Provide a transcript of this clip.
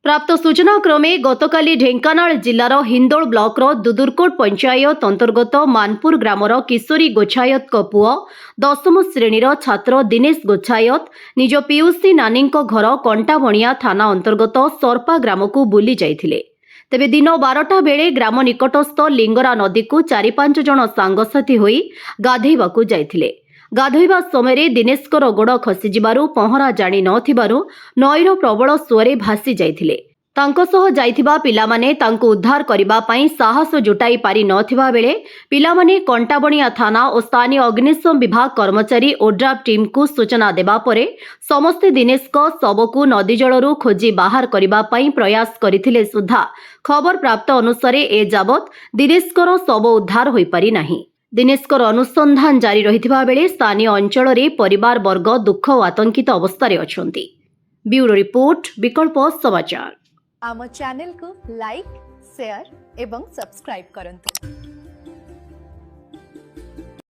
प्राप्त सूचना क्रमे गतकाली ढेंकानाल जिल्लार हिंदोल ब्लॉकर दुदुरकोट पंचायत अंतर्गत मानपुर ग्रामर किशोरी गोछायत पुओ 10म श्रेणीर छात्र दिनेश गोछायत निज पीयूसी नानी घर कंटाबणिया थाना अंतर्गत सरपा ग्राम को बुली जाइथिले। तेबे दिन 12टा बेले ग्राम निकटस्थ लिंगरा नदी को 4-5 जन सांगसाथी होई गाधेइबाकू जाइथिले। गाधोइबा समय दिनेशकर गोड़ खसीजिबारु पहरा जाणी नथिबारु नईर प्रबल सुअरे भासी जाइथिले। तांको सह जाइथिबा पिलामाने तांको उद्धार करिबा पई साहस जुटाई पारि नथिबा बेले पिलामाने कंटाबणिया थाना और स्थानीय अग्निशम विभाग कर्मचारी ओड्राफ टीम को सूचना देबा परे समस्ते दिनेशको शवकू नदी जलरू खोजी बाहर करिबा पई प्रयास करिथिले सुद्धा खबर प्राप्त अनुसार ए जाबत दिनेशकर शव उद्धार होई पारि नाही। दिनेशकर अनुसंधान जारी रहिथिबा बेले स्थानीय अंचल रे परिवार वर्ग दुख और आतंकित अवस्था अछंती। ब्यूरो रिपोर्ट विकल्प समाचार। आम चैनल को लाइक शेयर एवं सब्सक्राइब करंतु।